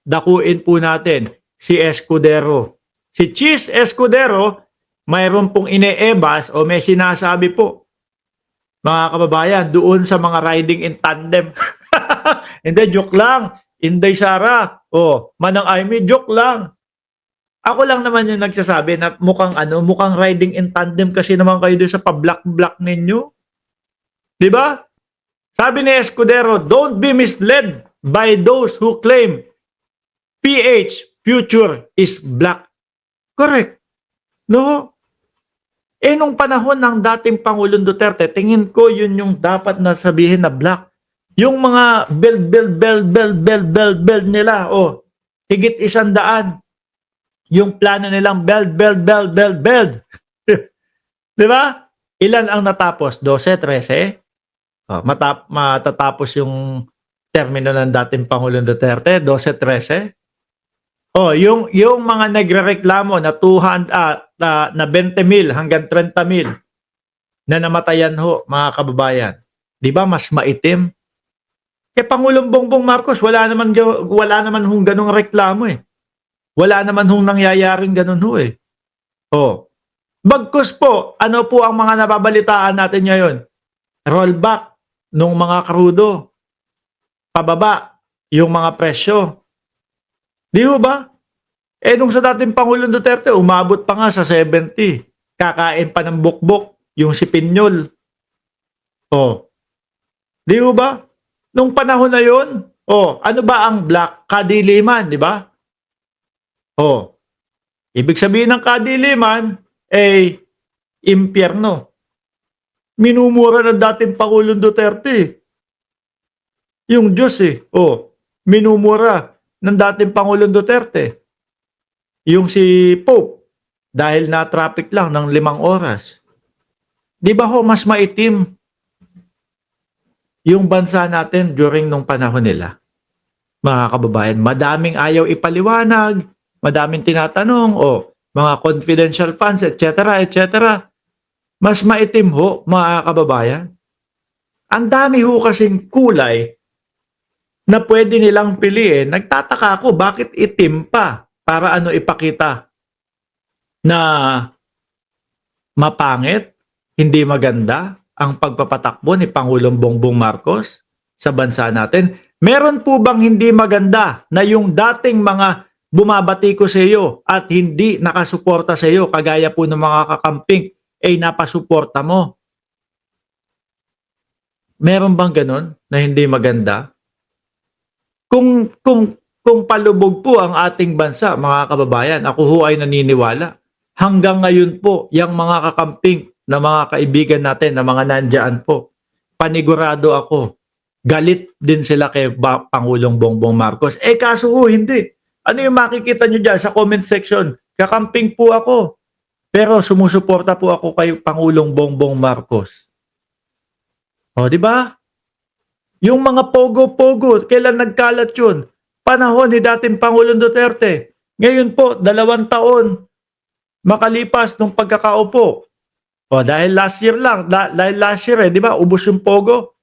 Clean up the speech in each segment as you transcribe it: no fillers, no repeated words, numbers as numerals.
dakuin po natin si Escudero. Si Cheese Escudero, mayroon pong ine-ebas o may sinasabi po, mga kababayan, doon sa mga riding in tandem. Hindi, joke lang. Inday Sara, Manang Aimee, joke lang. Ako lang naman yung nagsasabi na mukhang riding in tandem kasi naman kayo doon sa pa-black-black ninyo. Di ba? Sabi ni Escudero, don't be misled by those who claim PH, future, is black. Correct. No? Nung panahon ng dating Pangulong Duterte, tingin ko yun yung dapat na sabihin na black. Yung mga beld nila, higit 100. Yung plano nilang beld. Di ba? Ilan ang natapos? 12, 13? Matatapos yung termino ng dating Pangulong Duterte, 12, 13? Yung mga nagrereklamo na 20,000 hanggang 30,000 na namatayan ho, mga kababayan. 'Di ba mas maitim? Kay Pangulong Bongbong Marcos, wala naman hong ganung reklamo eh. Wala naman hong nangyayaring ganun ho eh. Bagkus po, ano po ang mga nababalitaan natin ngayon? Rollback nung mga krudo. Pababa yung mga presyo. Di ho ba? Nung sa dating Pangulong Duterte, umabot pa nga sa 70. Kakain pa ng bukbok, yung si Pinyol. Di ho ba? Nung panahon na yun, ano ba ang black? Kadiliman, di ba? Ibig sabihin ng kadiliman, impyerno. Minumura ng dating Pangulong Duterte. Yung Diyos minumura ng dating Pangulong Duterte. Yung si Pope, dahil na-traffic lang ng 5 oras. Di ba ho, mas maitim yung bansa natin during nung panahon nila? Mga kababayan, madaming ayaw ipaliwanag, madaming tinatanong, mga confidential funds, etc., etc. Mas maitim ho, mga kababayan. Ang dami ho kasing kulay na pwede nilang piliin. Nagtataka ako, bakit itim pa? Para ipakita na mapangit, hindi maganda ang pagpapatakbo ni Pangulong Bongbong Marcos sa bansa natin. Meron po bang hindi maganda na yung dating mga bumabati ko sa iyo at hindi nakasuporta sa iyo, kagaya po ng mga kakamping, napasuporta mo? Meron bang ganun na hindi maganda? Kung palubog po ang ating bansa, mga kababayan, ako ho ay naniniwala. Hanggang ngayon po, yung mga kakamping na mga kaibigan natin, na mga nandyan po, panigurado ako, galit din sila kay Pangulong Bongbong Marcos. Kaso ho, hindi. Ano yung makikita nyo dyan sa comment section? Kakamping po ako. Pero sumusuporta po ako kay Pangulong Bongbong Marcos. Di ba? Yung mga pogo-pogo, kailan nagkalat yun? Panahon ni dating Pangulong Duterte. Ngayon po, 2 taon makalipas nung pagkakaupo. Dahil last year lang, dahil last year di ba, ubos yung pogo.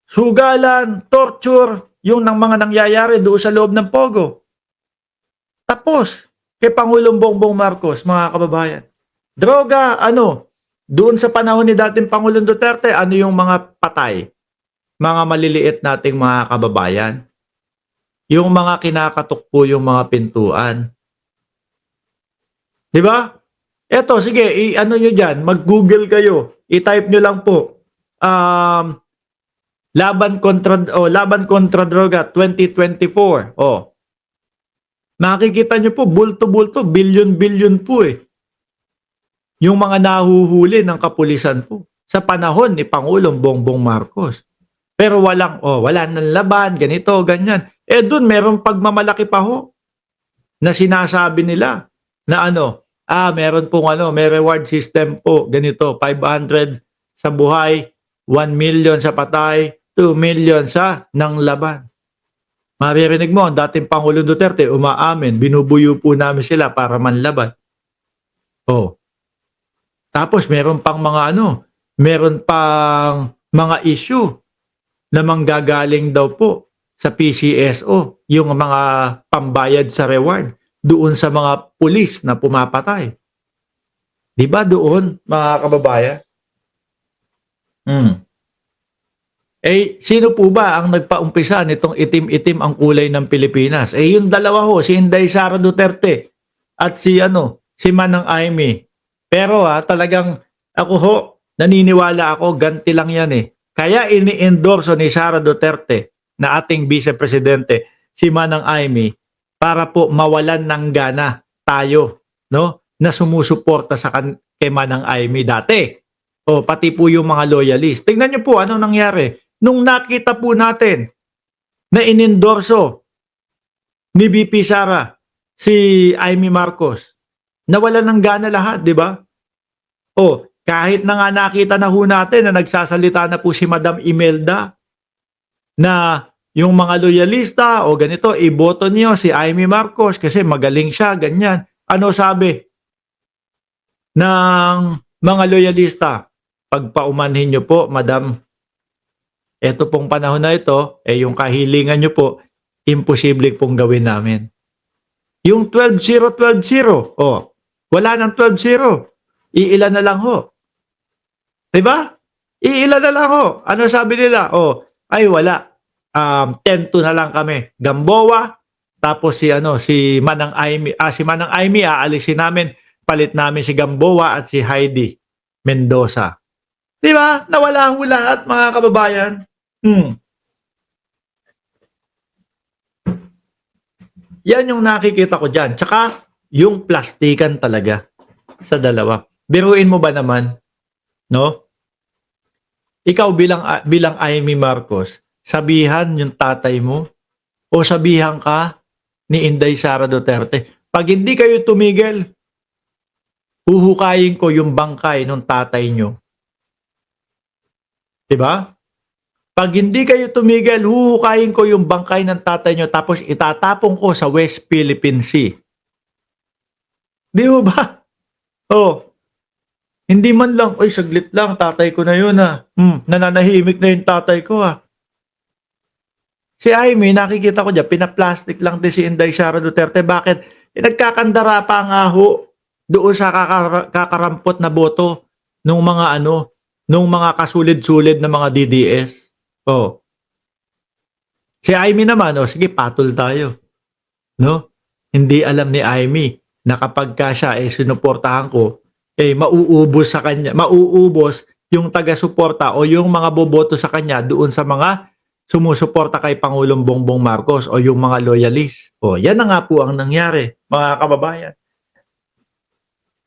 Sugalan, torture, yung mga nangyayari doon sa loob ng pogo. Tapos, kay Pangulong Bongbong Marcos, mga kababayan. Droga, doon sa panahon ni dating Pangulong Duterte, ano yung mga patay? Mga maliliit nating mga kababayan. Yung mga kinakatok po yung mga pintuan. Di ba? Eto, sige, nyo dyan, mag-Google kayo. I-type nyo lang po. Laban kontra droga 2024. Makikita nyo po, bulto-bulto, bilyon-bilyon po yung mga nahuhuli ng kapulisan po sa panahon ni Pangulong Bongbong Marcos. Pero wala nang laban, ganito, ganyan. Doon meron pagmamalaki pa ho na sinasabi nila na meron pong may reward system po, ganito, 500 sa buhay, 1 million sa patay, 2 million sa nang laban. Maririnig mo, ang dating Pangulong Duterte umaamin, binubuyo po namin sila para manlaban. Tapos meron pang mga issue na manggagaling daw po sa PCSO, yung mga pambayad sa reward doon sa mga pulis na pumapatay. Di ba doon, mga kababayan? Hmm. Sino po ba ang nagpaumpisa nitong itim-itim ang kulay ng Pilipinas? Yung dalawa ho, si Inday Sara Duterte at si Manang Aimee. Pero talagang ako ho, naniniwala ako, ganti lang yan eh. Kaya ini-endorso ni Sara Duterte na ating Vice Presidente, si Manang Aimee, para po mawalan ng gana tayo, no? Na sumusuporta kay Manang Aimee dati. O pati po yung mga loyalist. Tingnan niyo po ano nangyari. Nung nakita po natin na inendorso ni VP Sara si Aimee Marcos, nawala ng gana lahat, di ba? O, kahit na nga nakita na ho natin na nagsasalita na po si Madam Imelda na yung mga loyalista o ganito, iboto niyo si Aimee Marcos kasi magaling siya, ganyan. Ano sabi ng mga loyalista? Pagpaumanhin niyo po, Madam, eto pong panahon na ito, yung kahilingan nyo po, imposible pong gawin namin. Yung 12-0, 12-0, wala nang 12-0. Iilan na lang ho. Diba? Iilan na lang ho. Ano sabi nila? Ay wala. 10-2 na lang kami. Gamboa, tapos si Manang Aimee, aalisin namin, palit namin si Gamboa at si Heidi Mendoza. Diba? Nawala ho lahat, mga kababayan. Yan yung nakikita ko dyan. Tsaka, yung plastikan talaga sa dalawa. Biruin mo ba naman, no? Ikaw bilang Aimee Marcos, sabihan yung tatay mo o sabihan ka ni Inday Sara Duterte. Pag hindi kayo tumigil, huhukayin ko yung bangkay ng tatay nyo. Diba? Pag hindi kayo tumigil, huhukayin ko yung bangkay ng tatay nyo tapos itatapong ko sa West Philippine Sea. Di ba? Hindi man lang, saglit lang, tatay ko na yun nananahimik na yung tatay ko Si Aimee, nakikita ko dyan, pinaplastic lang din si Inday Sara Duterte. Bakit? Nagkakandara pa nga ho doon sa kakarampot na boto nung mga kasulid-sulid na mga DDS. Si Aimee naman, sige, patol tayo. No? Hindi alam ni Aimee na kapag siya sinuportahan ko, mauubos sa kanya, mauubos yung taga-suporta o yung mga boboto sa kanya doon sa mga sumusuporta kay Pangulong Bongbong Marcos o yung mga loyalist. Yan na nga po ang nangyari, mga kababayan.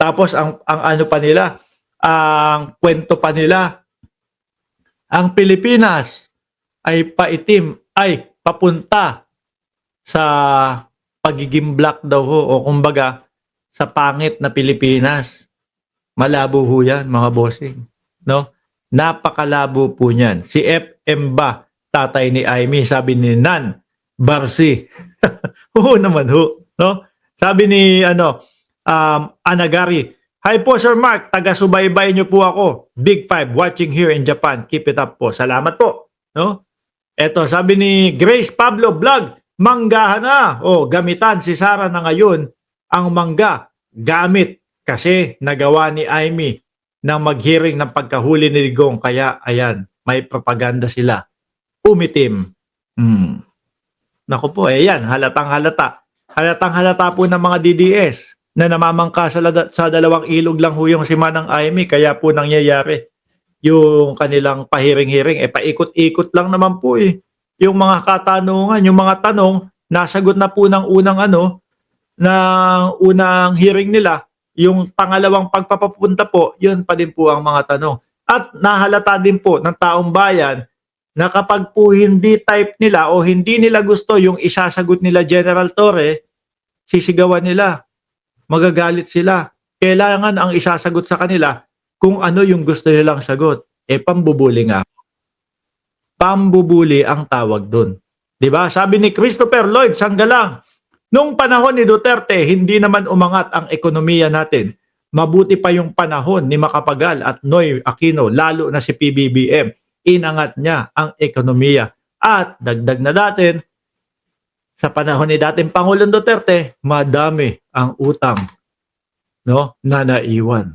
Tapos ang ano pa nila, ang kwento pa nila, ang Pilipinas ay papunta sa pagiging black daw o kumbaga sa pangit na Pilipinas. Malabo ho yan, mga bossing. No? Napakalabo po niyan. Si FM ba, tatay ni Aimee, sabi ni Nan Barsi. Oo naman ho. No? Sabi ni Anagari, hi po Sir Mark, taga-subaybay niyo po ako. Big Five, watching here in Japan. Keep it up po. Salamat po. No? Eto, sabi ni Grace Pablo Vlog, manggahan na. Gamitan si Sara na ngayon ang mangga. Gamit kasi nagawa ni Aimee na mag-hearing ng pagkahuli ni Digong. Kaya, ayan, may propaganda sila. Umitim. Naku po, yan, halatang halata. Halatang halata po ng mga DDS na namamangka sa dalawang ilog lang ho yung si Manang Aimee. Kaya po nangyayari yung kanilang pahiring-hiring. Paikot-ikot lang naman po yung mga katanungan, yung mga tanong, nasagot na po ng unang hearing nila. Yung pangalawang pagpapapunta po, yun pa din po ang mga tanong. At nahalata din po ng taong bayan na kapag po hindi type nila o hindi nila gusto yung isasagot nila General Torre, sisigawan nila. Magagalit sila. Kailangan ang isasagot sa kanila kung ano yung gusto nilang sagot. Pambubuli nga. Pambubuli ang tawag dun. Diba? Sabi ni Christopher Lloyd Sanggalang, nung panahon ni Duterte, hindi naman umangat ang ekonomiya natin. Mabuti pa yung panahon ni Macapagal at Noy Aquino, lalo na si PBBM. Inangat niya ang ekonomiya. At dagdag na natin, sa panahon ni dating Pangulong Duterte, madami ang utang, no, na naiwan.